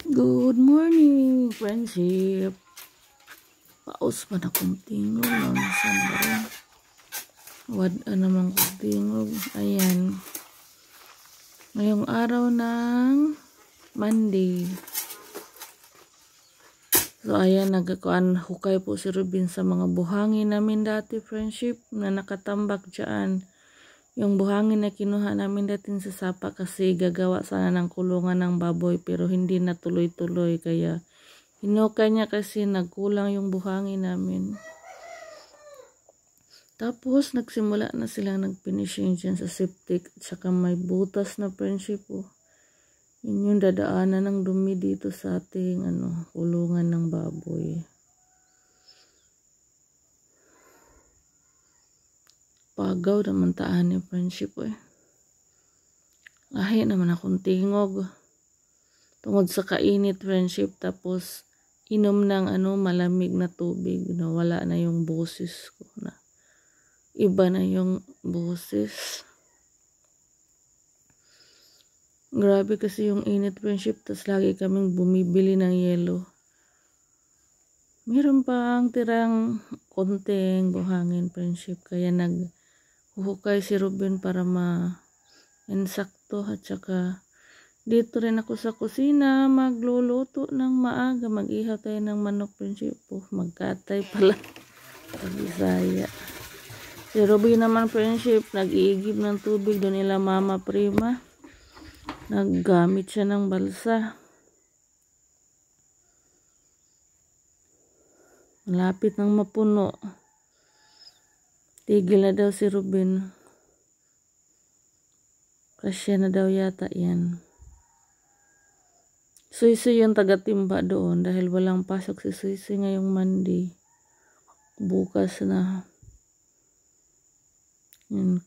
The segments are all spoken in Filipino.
Good morning, friendship. Paus pa na kong tingog. Saan ba rin? Wad naman kong tingog. Ayan. Ngayong araw ng Monday. So, ayan. Hukay po si Ruben sa mga buhangin namin dati, friendship. Na nakatambak dyan. Yung buhangin na kinuha namin dati sa sapa kasi gagawa sana ng kulungan ng baboy pero hindi na tuloy-tuloy kaya hinukay niya kasi nagkulang yung buhangin namin. Tapos nagsimula na silang nagfinishing dyan sa septic at saka may butas na friendship oh. Yun yung dadaanan ng dumi dito sa ating kulungan ng baboy. Pagaw naman taan ni friendship eh. Lahi naman akong tingog. Tungod sa kainit friendship tapos inom ng malamig na tubig. Wala na yung boses ko na. Iba na yung boses. Grabe kasi yung init friendship. Tapos lagi kaming bumibili ng yelo. Meron pang tirang konting buhangin friendship. Kaya naghuhukay si Ruben para ma-insakto at saka dito rin ako sa kusina magluluto ng maaga. Mag-ihaw tayo ng manok friendship. Magkatay pala sa Bisaya. Si Ruben naman friendship nag-iigib ng tubig doon nila Mama Prima. Naggamit siya ng balsa. Malapit nang mapuno. Tigil na daw si Ruben. Kasya na daw yata yan. Suy-suy yung taga-timba doon dahil walang pasok si Suy-suy ngayong Monday. Bukas na. Yan.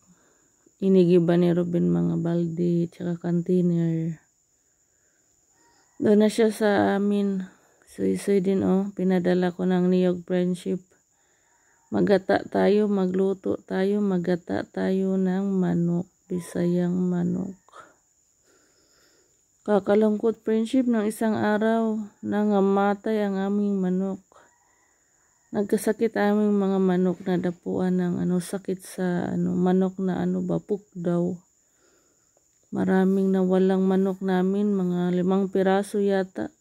Inigiba ni Ruben mga balde tsaka container. Doon na siya sa amin. Suy-suy din pinadala ko ng niyog friendship. Magata tayo, magluto tayo, magata tayo ng manok. Bisayang manok. Kakalungkot friendship ng isang araw nangamatay ang aming manok. Nagkasakit aming mga manok na dapuan ng sakit sa manok na bapuk daw. Maraming nawalang manok namin, mga 5 piraso yata.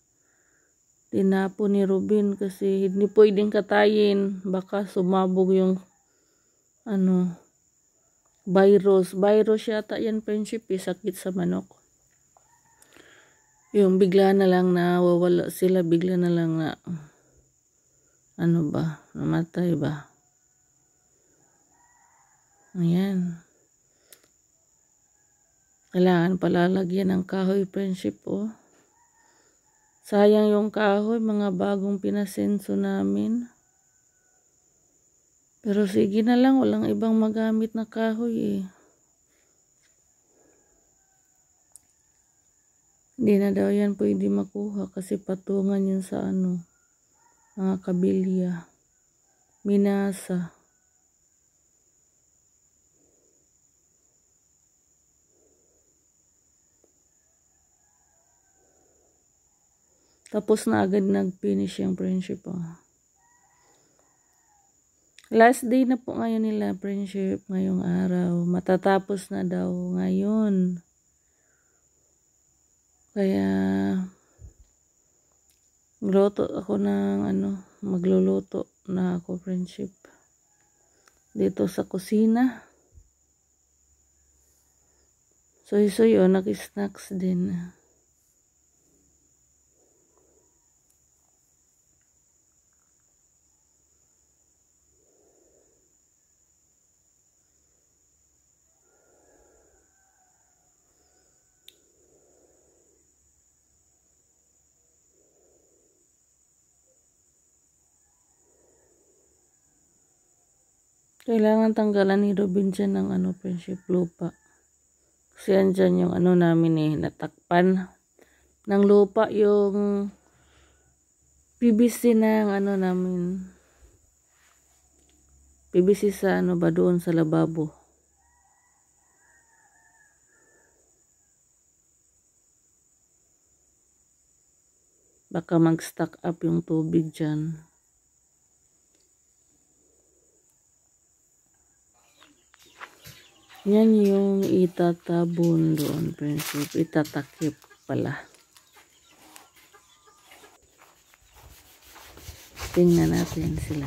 Tinapo ni Ruben kasi hindi pwedeng katayin. Baka sumabog yung virus. Virus yata yan friendship sakit sa manok. Yung bigla na lang nawawala sila. Bigla na lang na namatay ba. Ayan. Kailangan palalagyan ng kahoy friendship Sayang yung kahoy, mga bagong pinasenso namin. Pero sige na lang, walang ibang magamit na kahoy Hindi na daw yan pwede makuha kasi patungan yun sa mga kabilya. Minasa. Tapos na agad nag-finish yung friendship Last day na po ngayon nila friendship ngayong araw. Matatapos na daw ngayon. Kaya magluluto na ako friendship. Dito sa kusina. Soy-soy nag-snacks din. Kailangan tanggalan ni Ruben dyan ng friendship lupa. Kasi andyan yung namin natakpan ng lupa yung PVC ng namin. PVC sa doon sa lababo. Baka mag-stock up yung tubig dyan. Yan yung itatabon doon, friendship. Itatakip pala. Tingnan natin sila.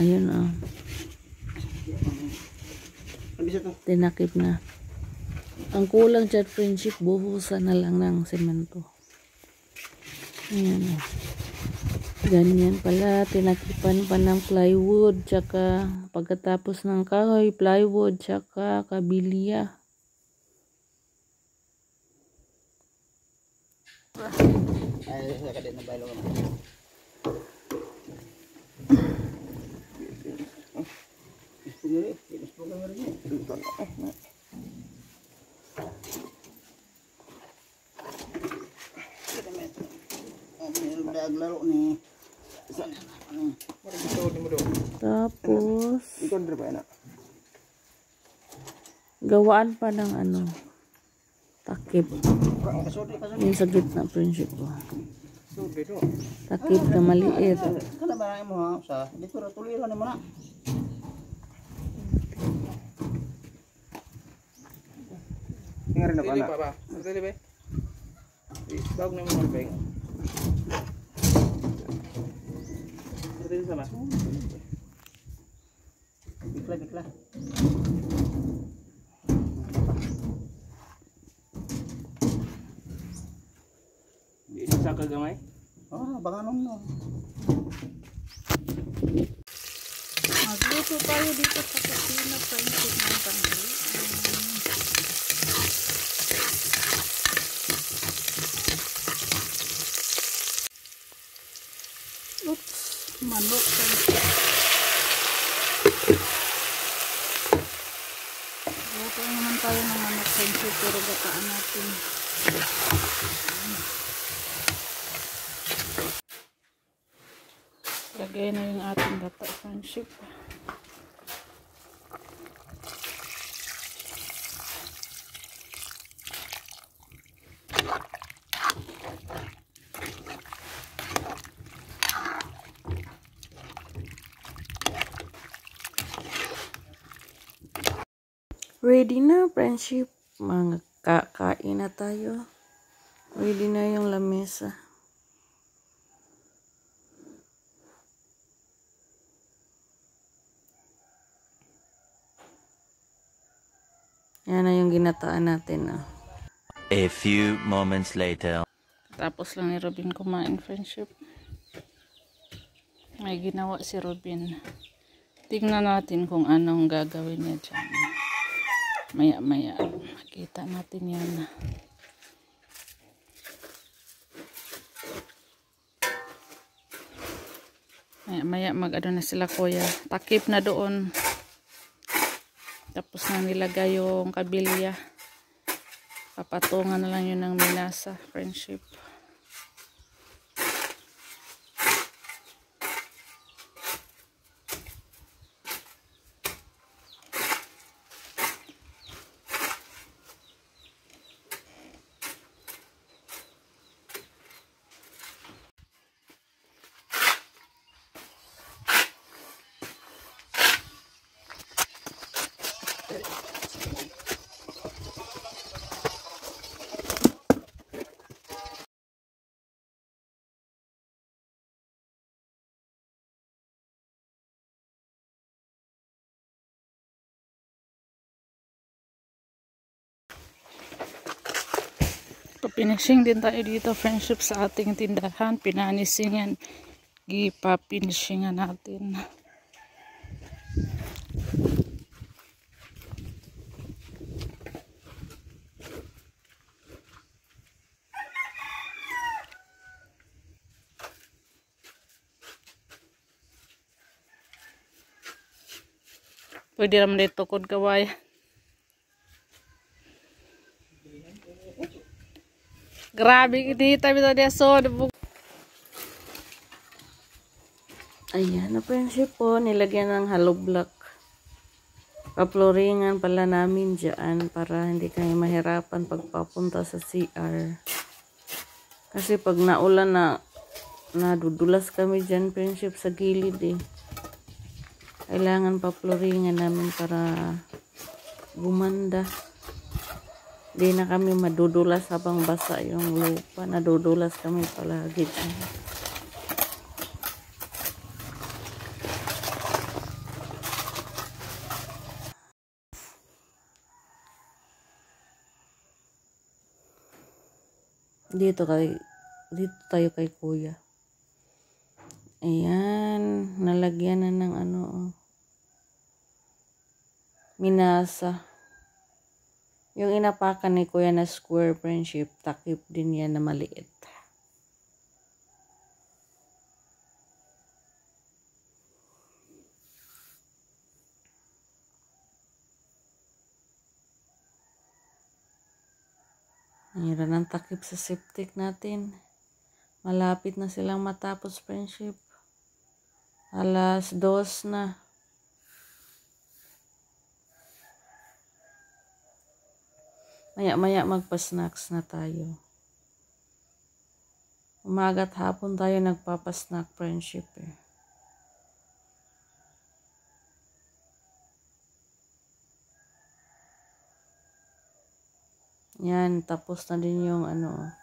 Ayun oh. Tinakip na. Ang kulang dyan, friendship, buhusan na lang ng semento. Ayan oh. Ganyan pala, tinakipan pa ng plywood, tsaka pagkatapos ng kahoy, plywood, tsaka kabilya. Ay, sa kadin na bailo ka. Laro ni. Tapos gawaan pa ng ano, takip. Yung sa gitna, friendship ko. Takip na maliit. Kana ba mo ha sa dito ra tuliran mo na. Ngari na ba na? Dili ba? Bag na mo bag. Dili sama. Bikla. Isa ka gamay? Oh, banganon mo. Magluto tayo dito sa kusina, friendship ng tanghali. Oops, manok. Luto naman tayo ng manok, friendship, pero gataan natin. Lagay na yung ating gata, friendship. Ready na, friendship. Mga kakain na tayo. Ready na yung lamesa. Yan na yung ginataan natin. Oh. A few moments later. Tapos lang ni Robin kumain, friendship. May ginawa si Robin. Tingnan natin kung anong gagawin niya dyan. Maya-maya. Makita natin yan. Maya-maya mag-ano na sila, kuya. Takip na doon. Tapos na nilagay yung kabilya. Papatungan na lang yun ng minasa, friendship. Pinishing din tayo dito, friendship, sa ating tindahan. Pinanisingan, gipa-finishingan natin. Pwede naman dito kod kaway. Grabe, hindi tayo dia so. Ayan na, friendship po. Nilagyan ng hollow block. Paploringan pala namin dyan para hindi kayo mahirapan pagpapunta sa CR. Kasi pag naulan na, nadudulas kami dyan, friendship, sa gilid eh. Kailangan pa-flooringan namin para gumanda. Di na kami madudulas habang basa yung lupa. Nadudulas kami palagi dyan. Dito tayo kay kuya. Ayan, nalagyan na ng ano, minasa. Yung inapakan ni kuya na square, friendship, takip din yan na maliit. Mayroon ng takip sa septic natin. Malapit na silang matapos, friendship. 2:00 na. Maya-maya magpa-snacks na tayo. Umaga't hapon tayo nagpapa-snack, friendship eh. Yan, tapos na din yung ano.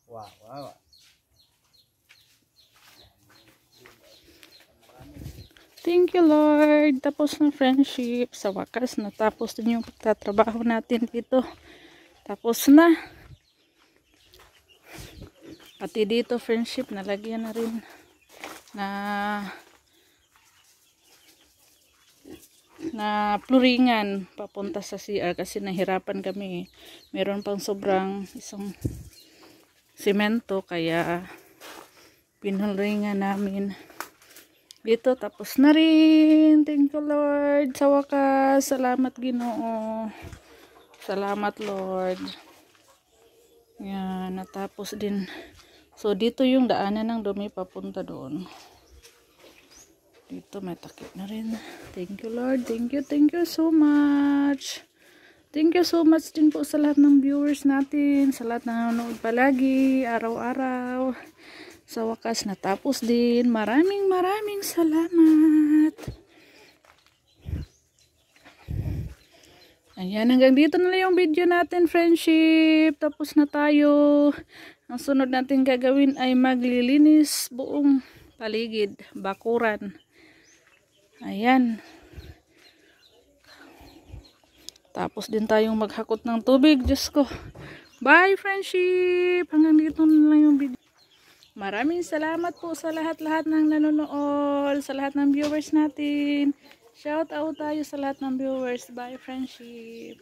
Wow, wow. Thank you, Lord. Tapos ng friendship. Sa wakas, natapos din yung pagtatrabaho natin dito. Tapos na. Pati dito, friendship, nalagyan na rin na pluringan papunta sa CR kasi nahirapan kami. Meron pang sobrang isang semento kaya pinuringan namin dito. Tapos na rin. Thank you, Lord. Sa wakas, salamat Ginoo. Salamat, Lord. Yan, natapos din. So dito yung daanan ng dumi papunta doon. Dito may takip na rin. Thank you, Lord. Thank you so much. Thank you so much din po sa lahat ng viewers natin, sa lahat na nanonood palagi, araw-araw. Sa wakas natapos din. Maraming salamat. Ayan, hanggang dito na lang yung video natin, friendship. Tapos na tayo. Ang sunod natin gagawin ay maglilinis buong paligid, bakuran. Ayan. Tapos din tayong maghakot ng tubig. Diyos ko. Bye, friendship. Hanggang dito na lang yung video. Maraming salamat po sa lahat-lahat ng nanonood, sa lahat ng viewers natin. Shout out tayo sa lahat ng viewers. Bye, friendship.